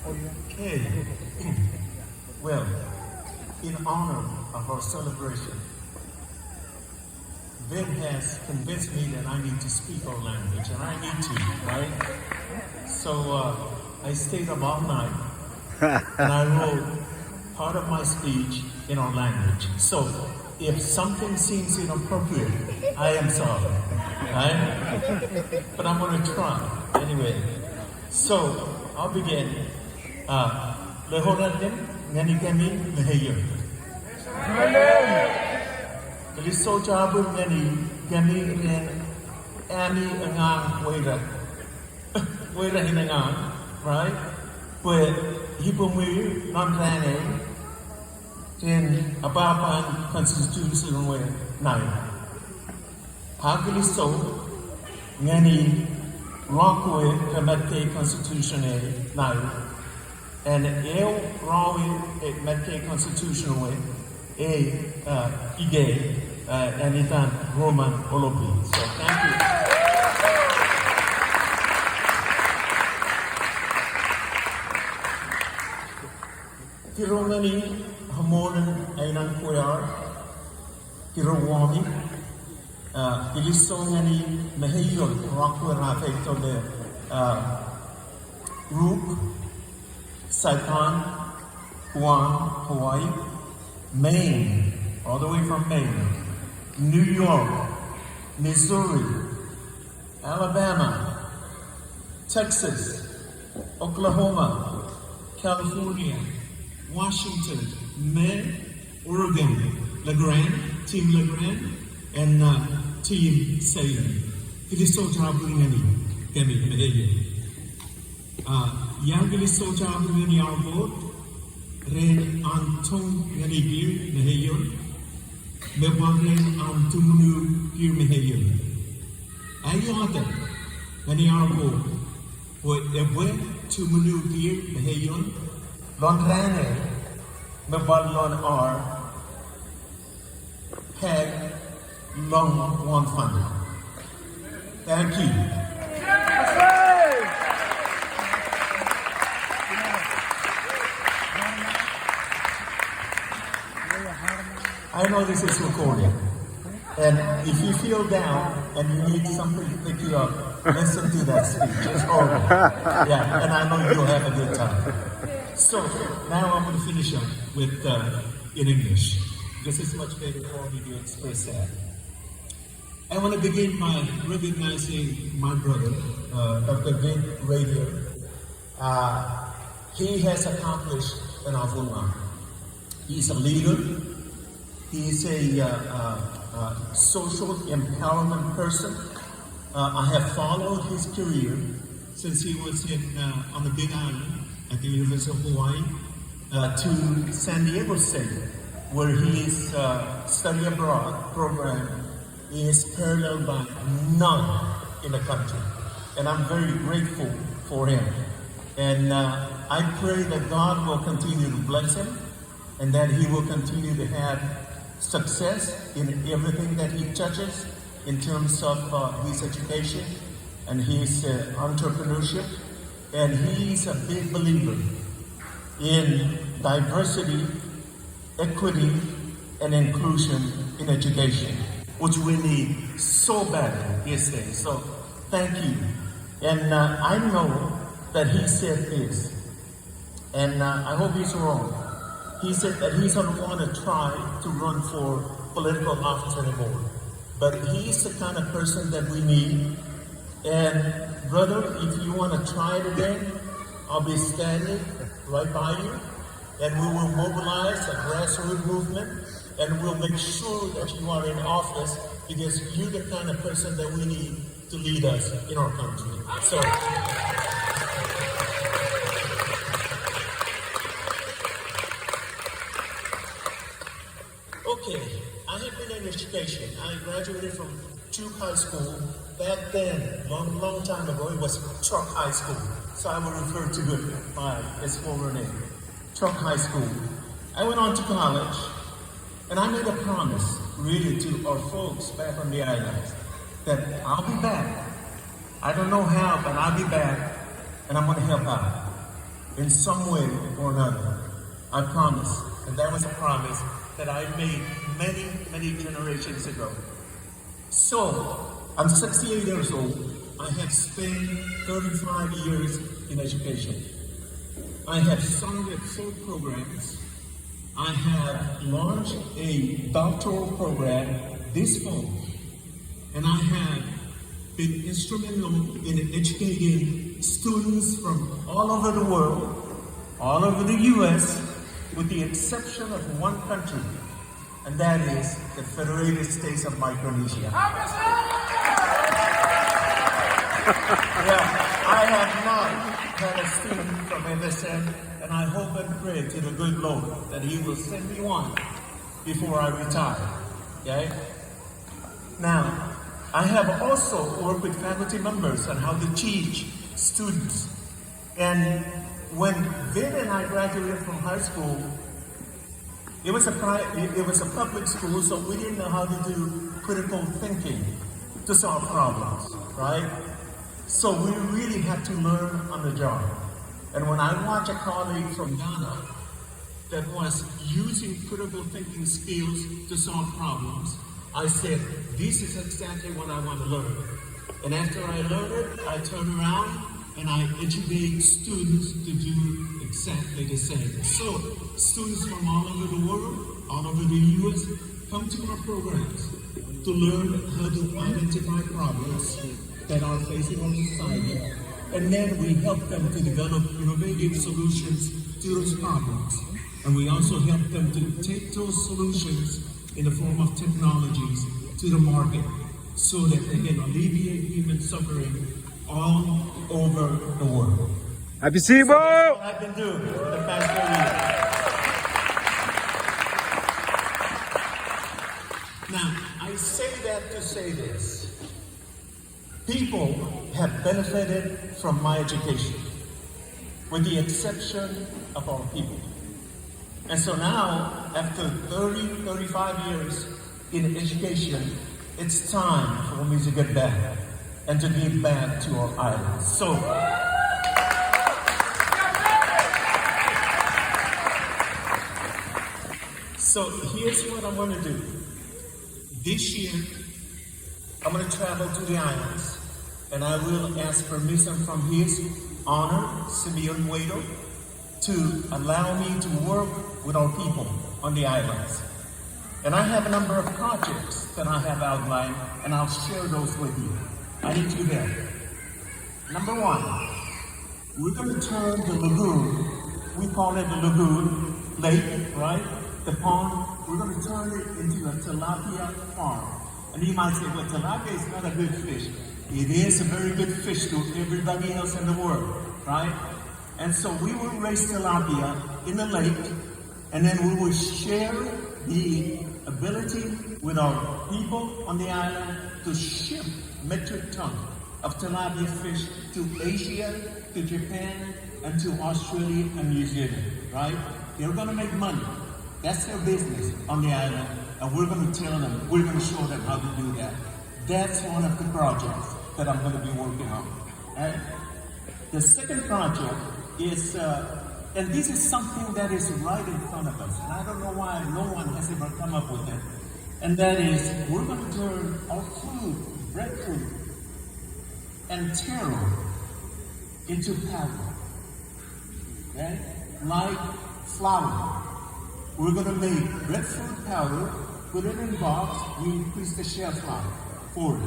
Okay. Well, in honor of our celebration, Ben has convinced me that I need to speak our language, and I need to, right? So I stayed up all night, and I wrote part of my speech in our language. So if something seems inappropriate, I am sorry, right? But I'm going to try anyway. So I'll begin. Lehoraden Nanikami Mehayer. Kaliso Jabu Nani Gami and Ami Angang Waira Hinangang, right? Where Hipumi non rane in Abapan Constitution way nine. Hagaliso Nani Rockaway Kamate Constitution nine. And eu rawi mette constitutional way ide anitan Roman Olopi. So thank you. Tirongani hamonan ainang kuyar tirawami ilisongani mahayon rakwe rate to the Rook Saipan, Guam, Hawaii, Maine, all the way from Maine, New York, Missouri, Alabama, Texas, Oklahoma, California, Washington, Maine, Oregon, Team LeGrand, and Team Salem. Kilisota Brunani, Kemi Medellin. Yang Kilisota Brunani Arbo, Ren Anton Ganigir Mehayon, Mebaren Antumunu Gir Mehayon. Ayota, Gani Arbo, or Ewe Tumunu Gir Mehayon, Londrane, Mebalon R, Peg, Long One Funded. Thank you. I know this is recorded, and if you feel down and you need something to pick you up, listen to that speech. It's horrible. Yeah, and I know you'll have a good time. So now I'm going to finish up with in English. This is much better for me to express that. I want to begin by recognizing my brother, Dr. Vin Radio. He has accomplished an awful lot. He's a leader. He's a social empowerment person. I have followed his career since he was on the Big Island at the University of Hawaii to San Diego State, where his study abroad program is paralleled by none in the country. And I'm very grateful for him. And I pray that God will continue to bless him and that he will continue to have success in everything that he touches in terms of his education and his entrepreneurship. And he's a big believer in diversity, equity, and inclusion in education, which we need so badly these days. So thank you. And I know that he said this, and I hope he's wrong. He said that he doesn't want to try to run for political office anymore. But he's the kind of person that we need. And brother, if you want to try it again, I'll be standing right by you. And we will mobilize a grassroots movement. And we'll make sure that you are in office because you're the kind of person that we need to lead us in our country. So. Okay, I have been in education. I graduated from Duke High School. Back then, long time ago, it was Truck High School. So I will refer to it by its former name, Truck High School. I went on to college, and I made a promise, really, to our folks back on the island, that I'll be back. I don't know how, but I'll be back and I'm going to help out in some way or another. I promise. And that was a promise that I made many, many generations ago. So, I'm 68 years old. I have spent 35 years in education. I have started 4 programs. I have launched a doctoral program this fall. And I have been instrumental in educating students from all over the world, all over the U.S., with the exception of one country, and that is the Federated States of Micronesia. Yeah, I have not had a student from MSN, and I hope and pray to the good Lord that He will send me one before I retire. Okay? Now, I have also worked with faculty members on how to teach students. And when Vin and I graduated from high school, it was a public school, so we didn't know how to do critical thinking to solve problems, right? So we really had to learn on the job. And when I watch a colleague from Ghana that was using critical thinking skills to solve problems, I said, this is exactly what I want to learn. And after I learned it, I turn around and I educate students to do exactly the same. So, students from all over the world, all over the U.S., come to our programs to learn how to identify problems that are facing our society. And then we help them to develop innovative solutions to those problems. And we also help them to take those solutions in the form of technologies to the market so that they can alleviate human suffering all over the world. Happy SIBO! So that's what I've been doing for the past 4 years. Now, I say that to say this. People have benefited from my education, with the exception of our people. And so now, after 35 years in education, it's time for me to get back and to give back to our island. So here's what I'm going to do. This year, I'm going to travel to the islands, and I will ask permission from His Honor, Simeon Wado, to allow me to work with our people on the islands. And I have a number of projects that I have outlined, and I'll share those with you. I need you there. Number 1, we're going to turn the lagoon, we call it the lagoon, lake, right? The pond, we're going to turn it into a tilapia farm. And you might say, well, tilapia is not a good fish. It is a very good fish to everybody else in the world, right? And so we will raise tilapia in the lake, and then we will share the ability with our people on the island to ship metric tons of tilapia fish to Asia, to Japan, and to Australia and New Zealand, right? They're going to make money. That's their business on the island, and we're going to tell them, we're going to show them how to do that. That's one of the projects that I'm going to be working on. Right? The second project is, and this is something that is right in front of us, and I don't know why no one has ever come up with it, and that is, we're going to turn our food, breadfruit, and taro into powder, okay? Like flour. We're going to make breadfruit powder, put it in box, we increase the shelf life for it.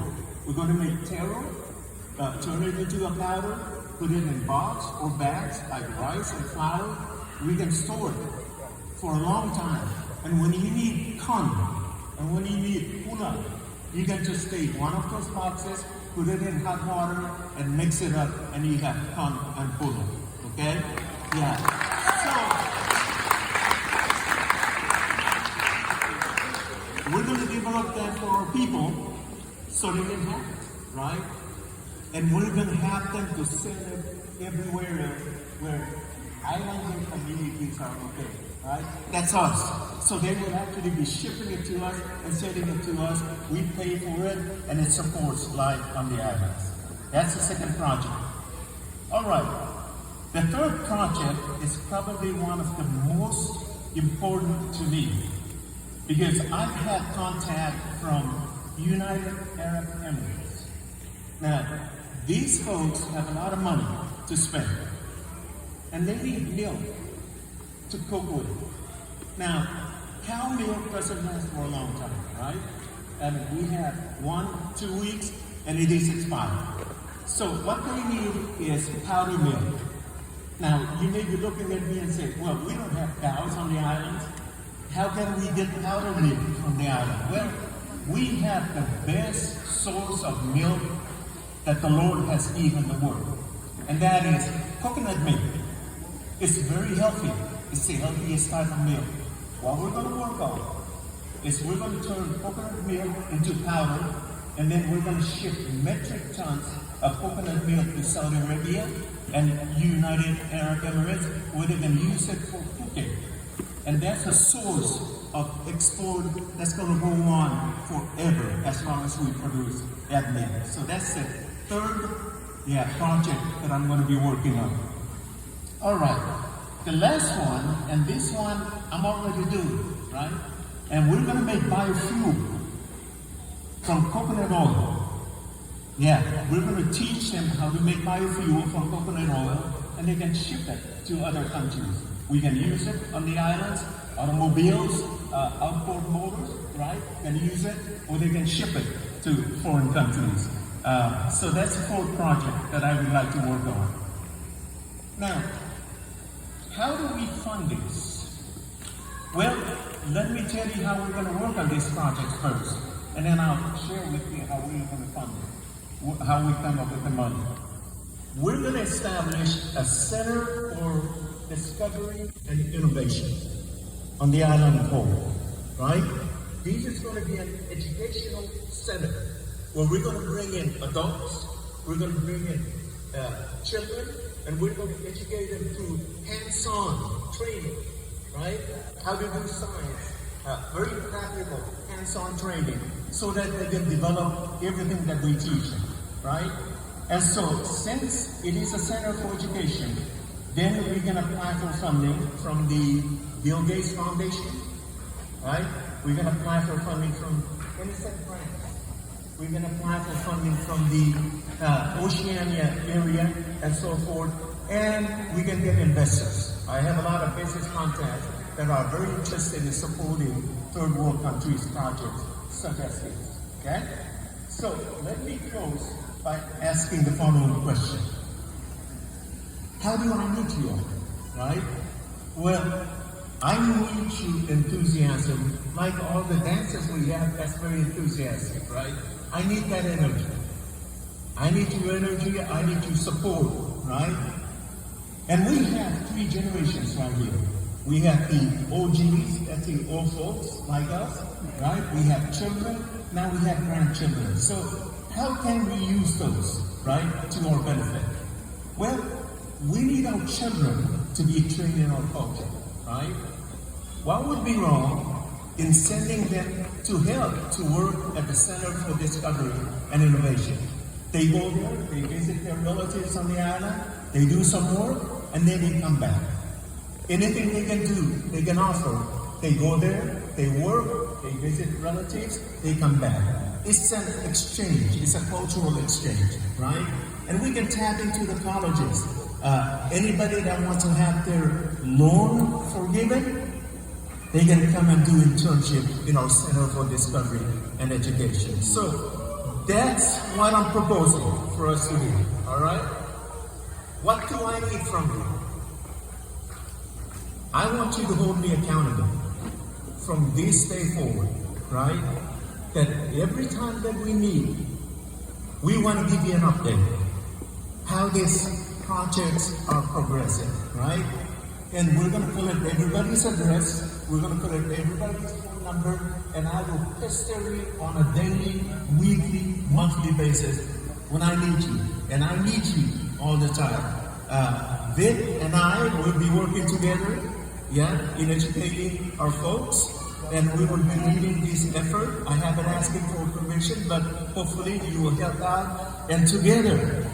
We're going to make taro, turn it into a powder, put it in box or bags like rice and flour. We can store it for a long time. And when you need con, and when you need pula, you can just take one of those boxes, put it in hot water, and mix it up, and you have con and pula. Okay? Yeah. So, we're going to develop that for our people so they can have it, right? And we're going to have them to send it everywhere where island communities are okay, right? That's us. So they will actually be shipping it to us and sending it to us. We pay for it, and it supports life on the islands. That's the second project. All right. The third project is probably one of the most important to me because I've had contact from United Arab Emirates. Now, these folks have a lot of money to spend, and they need milk to cook with. Now, cow milk doesn't last for a long time, right? And we have 1-2 weeks, and it is expired. So what they need is powder milk. Now, you may be looking at me and say, well, we don't have cows on the islands. How can we get powder milk from the island? Well, we have the best source of milk that the Lord has given the world, and that is coconut milk. It's very healthy. It's the healthiest type of milk. What we're going to work on is we're going to turn coconut milk into powder, and then we're going to ship metric tons of coconut milk to Saudi Arabia and United Arab Emirates, where they can use it for cooking. And that's a source of export that's going to go on forever as long as we produce that milk. So that's the third project that I'm going to be working on. All right. The last one, and this one I'm already doing, right? And we're going to make biofuel from coconut oil. Yeah, we're going to teach them how to make biofuel from coconut oil, and they can ship it to other countries. We can use it on the islands, automobiles, outboard motors, right? Can use it, or they can ship it to foreign countries. So that's the fourth project that I would like to work on. Now, how do we fund this? Well, let me tell you how we're going to work on this project first, and then I'll share with you how we're going to fund it, how we come up with the money. We're going to establish a center for discovery and innovation on the island of Hole, right? This is going to be an educational center where we're going to bring in adults, we're going to bring in children, and we're going to educate them through hands-on training, right? How to do science, very practical hands-on training, so that they can develop everything that we teach them, right? And so, since it is a center for education, then we can apply for funding from the Bill Gates Foundation, right? We can apply for funding from innocent grants. We can apply for funding from the Oceania area and so forth, and we can get investors. I have a lot of business contacts that are very interested in supporting third world countries projects such as this, okay? So let me close by asking the following question. How do I meet you all, right? Well, I need your enthusiasm, like all the dancers we have, that's very enthusiastic, right? I need that energy. I need your energy, I need your support, right? And we have three generations right here. We have the OGs, that's the old folks like us, right? We have children, now we have grandchildren. So how can we use those, right, to our benefit? Well, we need our children to be trained in our culture, right? What would be wrong in sending them to help to work at the Center for Discovery and Innovation? They go there, they visit their relatives on the island, they do some work, and then they come back. Anything they can do, they can offer. They go there, they work, they visit relatives, they come back. It's an exchange, it's a cultural exchange, right? And we can tap into the colleges. Anybody that wants to have their loan forgiven, they can come and do internship in our Center for Discovery and Education. So that's what I'm proposing for us to do, all right? What do I need from you? I want you to hold me accountable from this day forward, right? That every time that we meet, we want to give you an update, how these projects are progressing, right? And we're going to collect everybody's address, we're going to collect everybody's phone number, and I will pester you on a daily, weekly, monthly basis when I need you. And I need you all the time. Vic and I will be working together, in educating our folks, and we will be leading this effort. I haven't asked for permission, but hopefully you will help out. And together,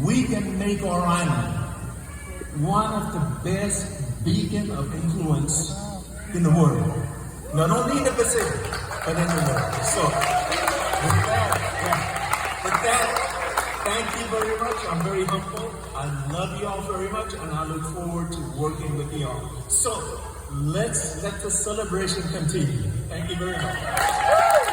we can make our island one of the best beacon of influence in the world. Not only in the Pacific, but in the world. So, with that, thank you very much. I'm very humble. I love you all very much, and I look forward to working with you all. So, let's let the celebration continue. Thank you very much.